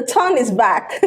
The turn is back.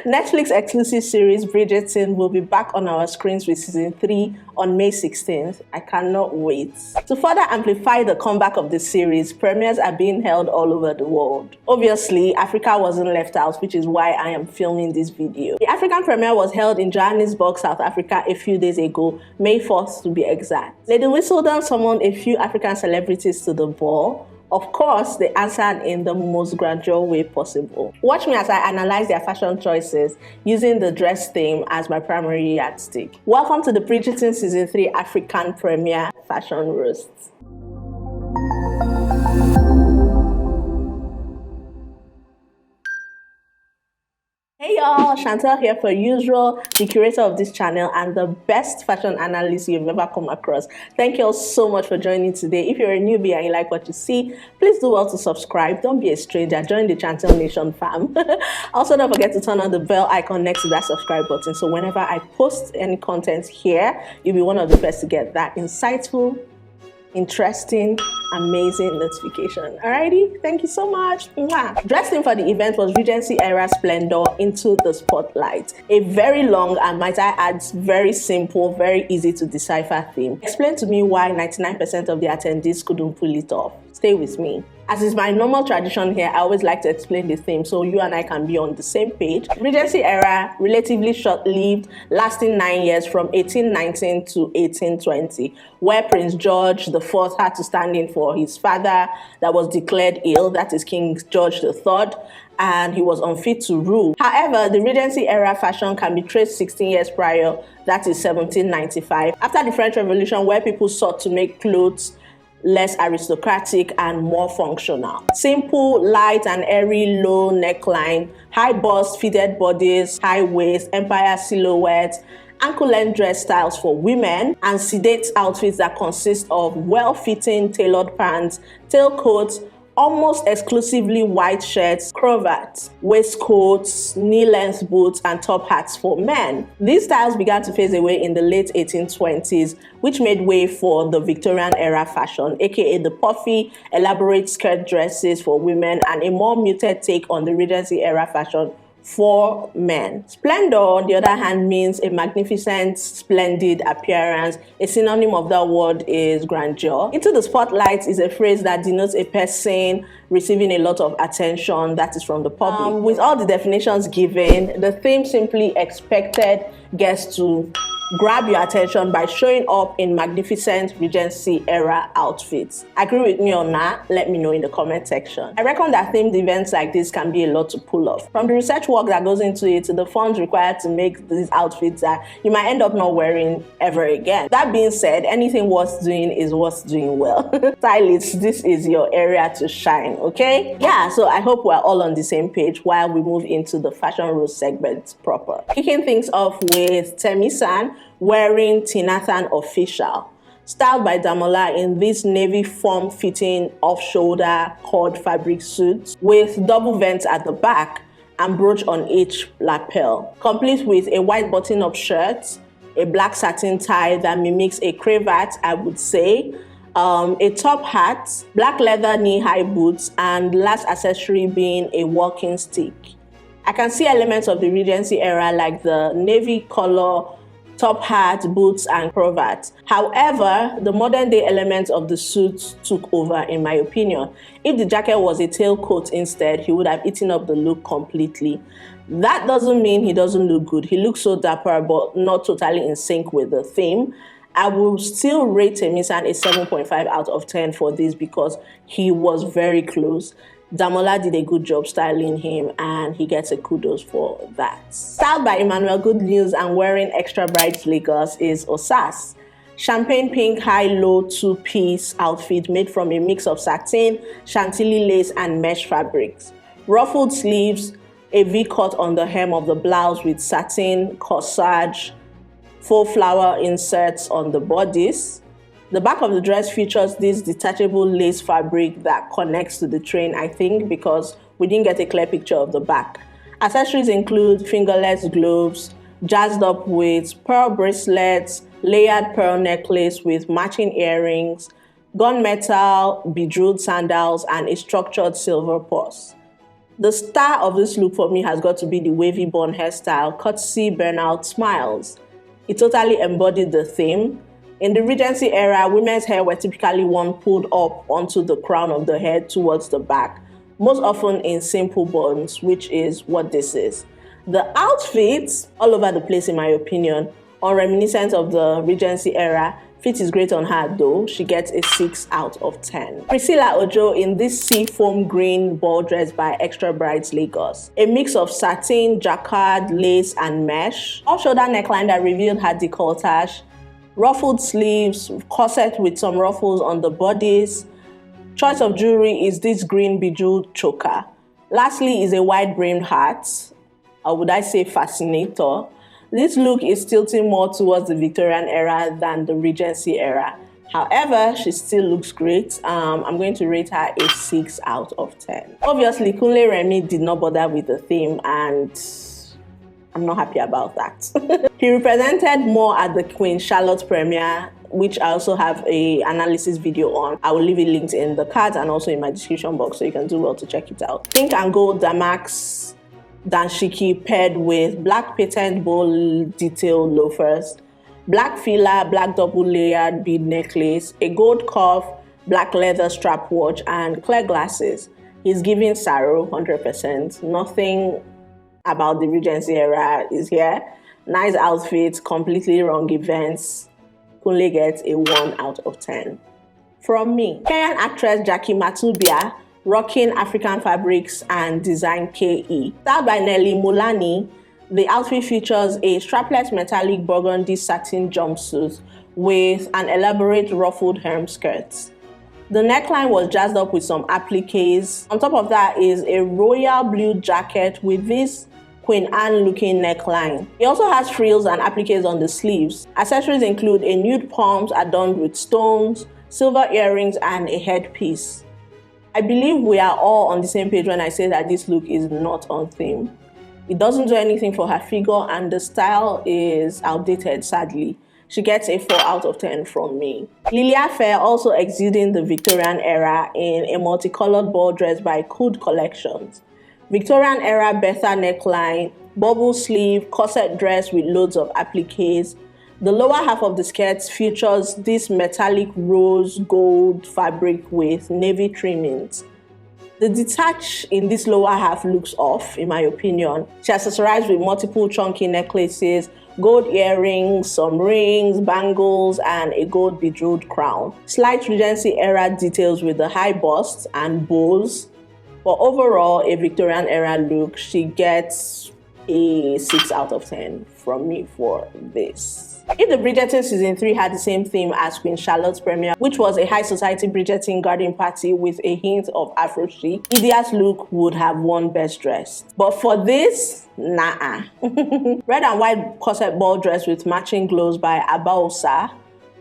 Netflix exclusive series Bridgerton will be back on our screens with season 3 on May 16th. I cannot wait. To further amplify the comeback of the series, premieres are being held all over the world. Obviously, Africa wasn't left out, which is why I am filming this video. The African premiere was held in Johannesburg, South Africa a few days ago, May 4th to be exact. Lady Whistledown summoned a few African celebrities to the ball. Of course, they answered in the most gradual way possible. Watch me as I analyze their fashion choices using the dress theme as my primary yardstick. Welcome to the Bridgerton Season 3 African Premiere Fashion Roast. Hey y'all, Chantel here for usual, the curator of this channel and the best fashion analyst you've ever come across. Thank you all so much for joining today. If you're a newbie and you like what you see, please do well to subscribe. Don't be a stranger, join the Chantel Nation fam. Also, don't forget to turn on the bell icon next to that subscribe button, so whenever I post any content here, you'll be one of the first to get that insightful, interesting, amazing notification. Alrighty, thank you so much. Mwah. Dressing for the event was Regency era splendor into the spotlight. A very long and, might I add, very simple, very easy to decipher theme. Explain to me why 99% of the attendees couldn't pull it off. Stay with me. As is my normal tradition here, I always like to explain the theme so you and I can be on the same page. Regency era, relatively short-lived, lasting 9 years from 1819 to 1820, where Prince George IV had to stand in for his father that was declared ill, that is King George III, and he was unfit to rule. However, the Regency era fashion can be traced 16 years prior, that is 1795, after the French Revolution, where people sought to make clothes less aristocratic and more functional. Simple, light and airy low neckline, high bust, fitted bodies, high waist, empire silhouettes, ankle-length dress styles for women, and sedate outfits that consist of well-fitting tailored pants, tailcoats, almost exclusively white shirts, cravats, waistcoats, knee-length boots, and top hats for men. These styles began to phase away in the late 1820s, which made way for the Victorian era fashion, aka the puffy, elaborate skirt dresses for women, and a more muted take on the Regency era fashion for men. Splendor, on the other hand, means a magnificent, splendid appearance. A synonym of that word is grandeur. Into the spotlight is a phrase that denotes a person receiving a lot of attention that is from the public. With all the definitions given, the theme simply expected guests to grab your attention by showing up in magnificent Regency era outfits. Agree with me or not? Let me know in the comment section. I reckon that themed events like this can be a lot to pull off. From the research work that goes into it to the funds required to make these outfits that you might end up not wearing ever again. That being said, anything worth doing is worth doing well. Stylists, this is your area to shine, okay? Yeah, so I hope we're all on the same page while we move into the fashion roast segment proper. Kicking things off with Taymesan wearing Tinathan official, styled by Damola in this navy form-fitting off-shoulder cord fabric suit with double vents at the back and brooch on each lapel, complete with a white button-up shirt, a black satin tie that mimics a cravat, I would say, a top hat, black leather knee-high boots, and last accessory being a walking stick. I can see elements of the Regency era like the navy color, top hat, boots, and cravat. However, the modern day elements of the suit took over, in my opinion. If the jacket was a tailcoat instead, he would have eaten up the look completely. That doesn't mean he doesn't look good. He looks so dapper, but not totally in sync with the theme. I will still rate Taymesan a 7.5 out of 10 for this because he was very close. Damola did a good job styling him and he gets a kudos for that. Styled by Emmanuel Good News and wearing XtraBrides Lagos is Osas. Champagne pink high-low two-piece outfit made from a mix of satin, chantilly lace, and mesh fabrics. Ruffled sleeves, a V-cut on the hem of the blouse with satin, corsage, faux flower inserts on the bodice. The back of the dress features this detachable lace fabric that connects to the train, I think, because we didn't get a clear picture of the back. Accessories include fingerless gloves, jazzed up with pearl bracelets, layered pearl necklace with matching earrings, gunmetal, bejeweled sandals, and a structured silver purse. The star of this look for me has got to be the wavy bun hairstyle, courtesy Burnout Smiles. It totally embodied the theme. In the Regency era, women's hair were typically worn pulled up onto the crown of the head towards the back, most often in simple buns, which is what this is. The outfits, all over the place in my opinion, are reminiscent of the Regency era. Fit is great on her though, she gets a 6 out of 10. Priscilla Ojo in this seafoam green ball dress by XtraBrides Lagos. A mix of satin, jacquard, lace and mesh. Off-shoulder neckline that revealed her decolletage. Ruffled sleeves, corset with some ruffles on the bodice. Choice of jewelry is this green bejeweled choker. Lastly is a wide-brimmed hat, or would I say fascinator. This look is tilting more towards the Victorian era than the Regency era. However, she still looks great. I'm going to rate her a 6 out of 10. Obviously, Kunle Remi did not bother with the theme, and I'm not happy about that. He represented more at the Queen Charlotte premiere, which I also have a analysis video on. I will leave it linked in the cards and also in my description box, so you can do well to check it out. Pink and gold damask danshiki paired with black patent bowl detail loafers, black filler, black double layered bead necklace, a gold cuff, black leather strap watch, and clear glasses. He's giving Saro 100%. Nothing about the Regency era is here. Nice outfits, completely wrong events. Kunle gets a 1 out of 10. From me, Kenyan actress Jackie Matubia, rocking African fabrics and design KE. Styled by Nelly Mulani, the outfit features a strapless metallic burgundy satin jumpsuit with an elaborate ruffled hem skirt. The neckline was jazzed up with some appliques. On top of that is a royal blue jacket with this Queen Anne looking neckline. It also has frills and appliques on the sleeves. Accessories include a nude palms adorned with stones, silver earrings, and a headpiece. I believe we are all on the same page when I say that this look is not on theme. It doesn't do anything for her figure and the style is outdated, sadly. She gets a 4 out of 10 from me. Lilia Fair also exuding the Victorian era in a multicolored ball dress by Kud Collections. Victorian era Betha neckline, bubble sleeve, corset dress with loads of appliques. The lower half of the skirt features this metallic rose gold fabric with navy trimmings. The detach in this lower half looks off, in my opinion. She accessorized with multiple chunky necklaces, gold earrings, some rings, bangles, and a gold bejeweled crown. Slight Regency era details with the high bust and bows. But overall, a Victorian era look. She gets a 6 out of 10 from me for this. If the Bridgerton season 3 had the same theme as Queen Charlotte's premiere, which was a high society Bridgerton garden party with a hint of Afro chic, Idia's look would have won best dressed. But for this, nah. Red and white corset ball dress with matching gloves by Ambaosa,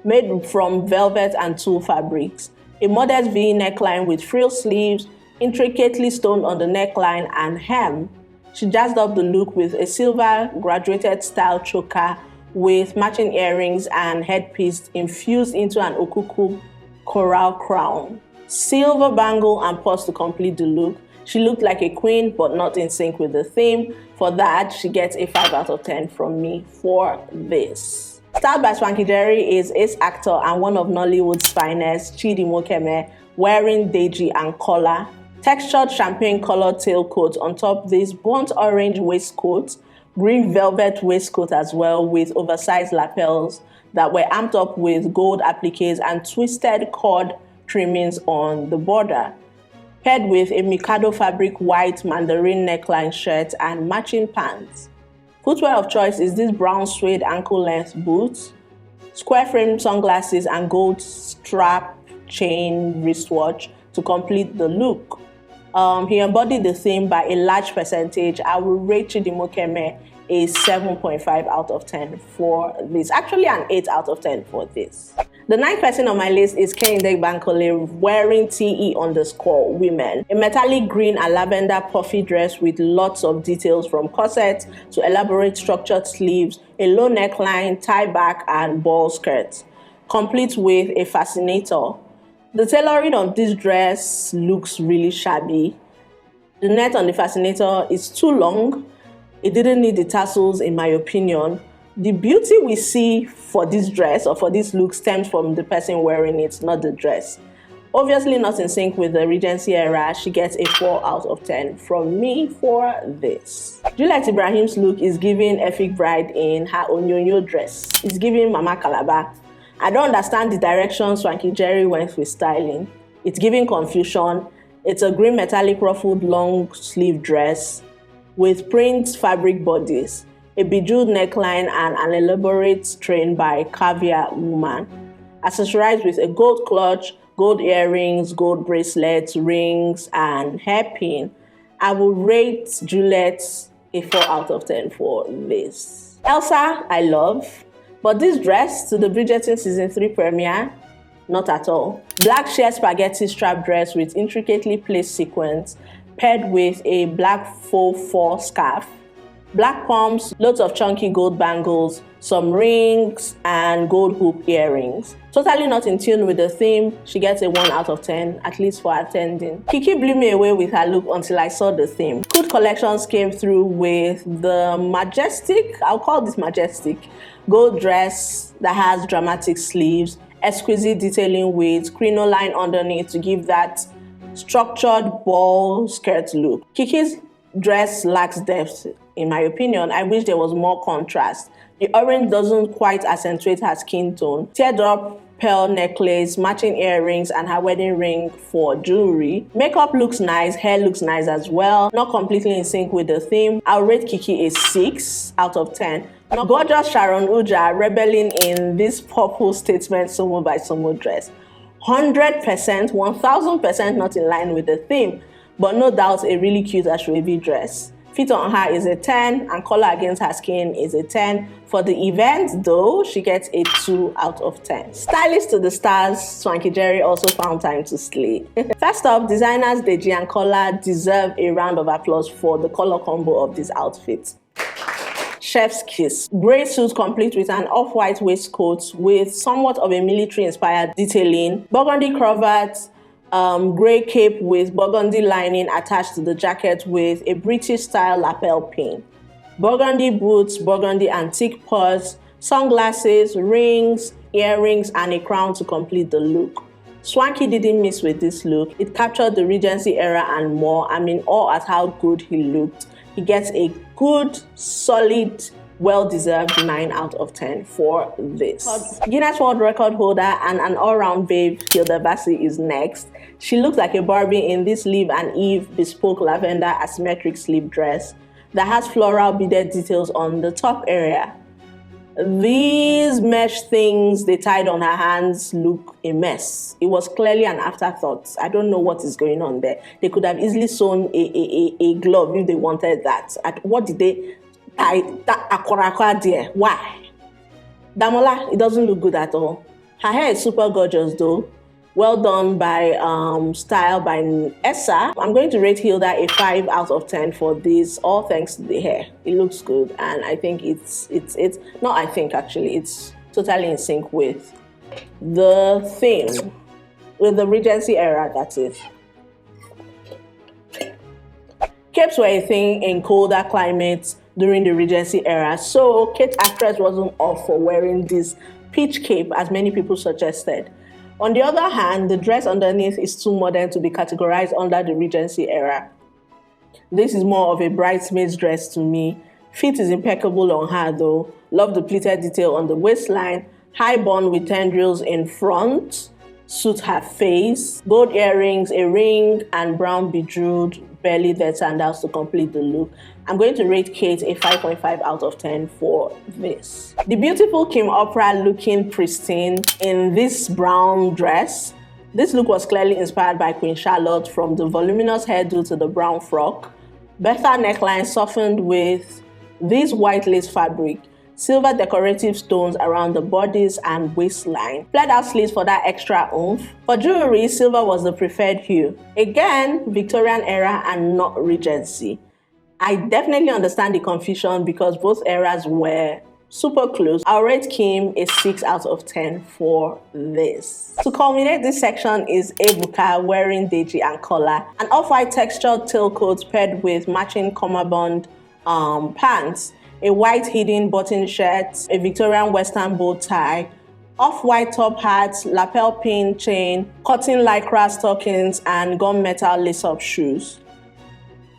made from velvet and tulle fabrics. A modest V neckline with frill sleeves, intricately stoned on the neckline and hem. She jazzed up the look with a silver graduated style choker with matching earrings and headpiece infused into an okuku coral crown. Silver bangle and purse to complete the look. She looked like a queen but not in sync with the theme. For that, she gets a 5 out of 10 from me for this. Styled by Swanky is ace actor and one of Nollywood's finest, Chidi Mokeme, wearing Deji and Kola. Textured champagne colored tailcoat on top this burnt orange waistcoat, green velvet waistcoat as well with oversized lapels that were amped up with gold appliques and twisted cord trimmings on the border, paired with a Mikado fabric white mandarin neckline shirt and matching pants. Footwear of choice is this brown suede ankle-length boots, square frame sunglasses and gold strap chain wristwatch to complete the look. He embodied the theme by a large percentage. I will rate Chidi Mokeme a 7.5 out of 10 for this. Actually, an 8 out of 10 for this. The 9th person on my list is Kehinde Bankole wearing TE_women. A metallic green and lavender puffy dress with lots of details from corset to elaborate structured sleeves, a low neckline, tie back, and ball skirts, complete with a fascinator. The tailoring of this dress looks really shabby. The net on the fascinator is too long. It didn't need the tassels, in my opinion. The beauty we see for this dress or for this look stems from the person wearing it, not the dress. Obviously not in sync with the Regency era, she gets a 4 out of 10 from me for this. Juliet Ibrahim's look is giving Epic Bride in her Onyonyo dress. It's giving Mama Calabar. I don't understand the direction Swanky Jerry went with styling. It's giving confusion. It's a green metallic ruffled long sleeve dress with print fabric bodies, a bejeweled neckline and an elaborate train by Caviar Woman, accessorized with a gold clutch, gold earrings, gold bracelets, rings, and hairpin. I will rate Juliet a 4 out of 10 for this. Elsa, I love, but this dress to the Bridgerton season 3 premiere, not at all. Black sheer spaghetti strap dress with intricately placed sequins, paired with a black faux fur scarf, black pumps, loads of chunky gold bangles, some rings, and gold hoop earrings. Totally not in tune with the theme, she gets a 1 out of 10, at least for attending. Kie Kie blew me away with her look until I saw the theme. Kud Collections came through with the majestic, I'll call this majestic, gold dress that has dramatic sleeves, exquisite detailing with crinoline underneath to give that structured ball skirt look. Kie Kie's dress lacks depth, in my opinion. I wish there was more contrast. The orange doesn't quite accentuate her skin tone. Teared up pearl necklace, matching earrings, and her wedding ring for jewelry. Makeup looks nice, hair looks nice as well. Not completely in sync with the theme. I'll rate Kie Kie a 6 out of 10. Now, gorgeous Sharon Ooja rebelling in this purple statement SomobySomo dress. 100%, 1000% not in line with the theme, but no doubt a really cute ashwabi dress. Fit on her is a 10 and color against her skin is a 10. For the event though, she gets a 2 out of 10. Stylish to the stars, Swanky Jerry also found time to slay. First up, designers Deji and Kola deserve a round of applause for the color combo of this outfit. Chef's kiss. Grey suit complete with an off-white waistcoat with somewhat of a military-inspired detailing. Burgundy cravat, grey cape with burgundy lining attached to the jacket with a British-style lapel pin. Burgundy boots, burgundy antique purse, sunglasses, rings, earrings, and a crown to complete the look. Swanky didn't miss with this look. It captured the Regency era and more. I'm in awe at how good he looked. He gets a good, solid, well-deserved 9 out of 10 for this. Guinness World Record holder and an all-round babe, Hilda Baci, is next. She looks like a Barbie in this Live and Eve bespoke lavender asymmetric sleeve dress that has floral beaded details on the top area. These mesh things they tied on her hands look a mess. It was clearly an afterthought. I don't know what is going on there. They could have easily sewn a glove if they wanted that. What did they tie that akorakwa there? Why? Damola, it doesn't look good at all. Her hair is super gorgeous though. Well done by style by Essa. I'm going to rate Hilda a 5 out of 10 for this, all thanks to the hair. It looks good, and I think it's not I think actually, it's totally in sync with the theme, with the Regency era, that is. Capes were a thing in colder climates during the Regency era, so Kate actress wasn't off for wearing this peach cape as many people suggested. On the other hand, the dress underneath is too modern to be categorized under the Regency era. This is more of a bridesmaid's dress to me. Fit is impeccable on her though. Love the pleated detail on the waistline. High bun with tendrils in front. Suit her face. Gold earrings, a ring, and brown bejeweled belly that sandals to complete the look. I'm going to rate Kate a 5.5 out of 10 for this. The beautiful Kim Oprah looking pristine in this brown dress. This look was clearly inspired by Queen Charlotte, from the voluminous hairdo to the brown frock. Bertha neckline softened with this white lace fabric. Silver decorative stones around the bodice and waistline. Flared out sleeves for that extra oomph. For jewelry, silver was the preferred hue. Again, Victorian era and not Regency. I definitely understand the confusion because both eras were super close. I'll rate Kim a 6 out of 10 for this. To culminate this section is Ebuka wearing Deji and Kola, an off-white textured tailcoat paired with matching cummerbund pants, a white hidden button shirt, a Victorian Western bow tie, off-white top hat, lapel pin chain, cotton lycra stockings, and gunmetal lace-up shoes.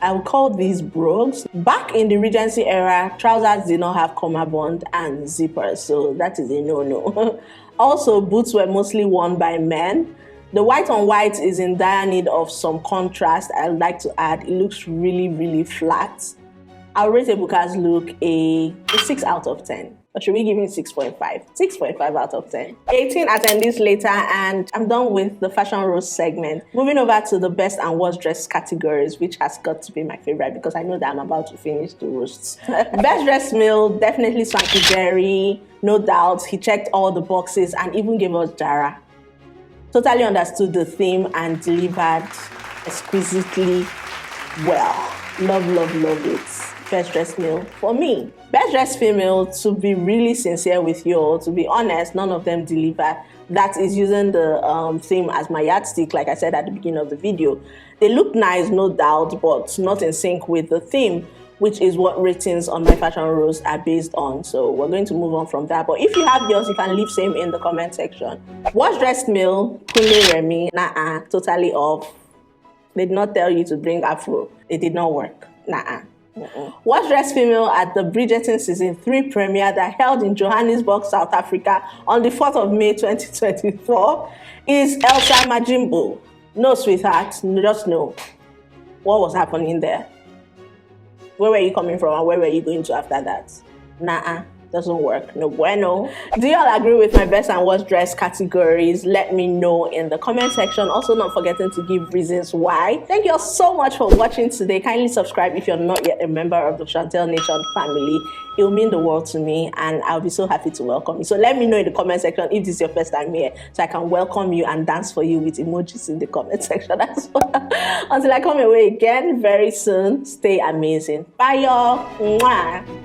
I would call these brogues. Back in the Regency era, trousers did not have cummerbund and zippers, so that is a no-no. Also, boots were mostly worn by men. The white on white is in dire need of some contrast. I'd like to add, it looks really, really flat. I'll rate Ebuka's look a 6 out of 10. Or should we give him 6.5? 6.5 out of 10. 18 attendees later, and I'm done with the fashion roast segment. Moving over to the best and worst dressed categories, which has got to be my favorite because I know that I'm about to finish the roasts. Best dressed male, definitely Swanky Jerry. No doubt, he checked all the boxes and even gave us Jara. Totally understood the theme and delivered exquisitely well. Love, love, love it. Best dressed male for me. Best dressed female, to be really sincere with you all, to be honest, none of them delivered. That is using the theme as my yardstick, like I said at the beginning of the video. They look nice, no doubt, but not in sync with the theme, which is what ratings on my fashion roast are based on. So we're going to move on from that. But if you have yours, you can leave same in the comment section. Worst dressed male, Kunle Remi, totally off. They did not tell you to bring afro. It did not work. Worst dressed female at the Bridgerton Season 3 premiere that held in Johannesburg, South Africa on the 4th of May 2024 is Elsa Majimbo. No, sweetheart, just no. What was happening there? Where were you coming from and where were you going to after that? Doesn't work. No bueno. Do you all agree with my best and worst dressed categories? Let me know in the comment section. Also, not forgetting to give reasons why. Thank you all so much for watching today. Kindly subscribe if you're not yet a member of the Chantel Nation family. It will mean the world to me and I'll be so happy to welcome you. So let me know in the comment section if this is your first time here so I can welcome you and dance for you with emojis in the comment section as well. Until I come your way again very soon, stay amazing. Bye y'all. Mwah.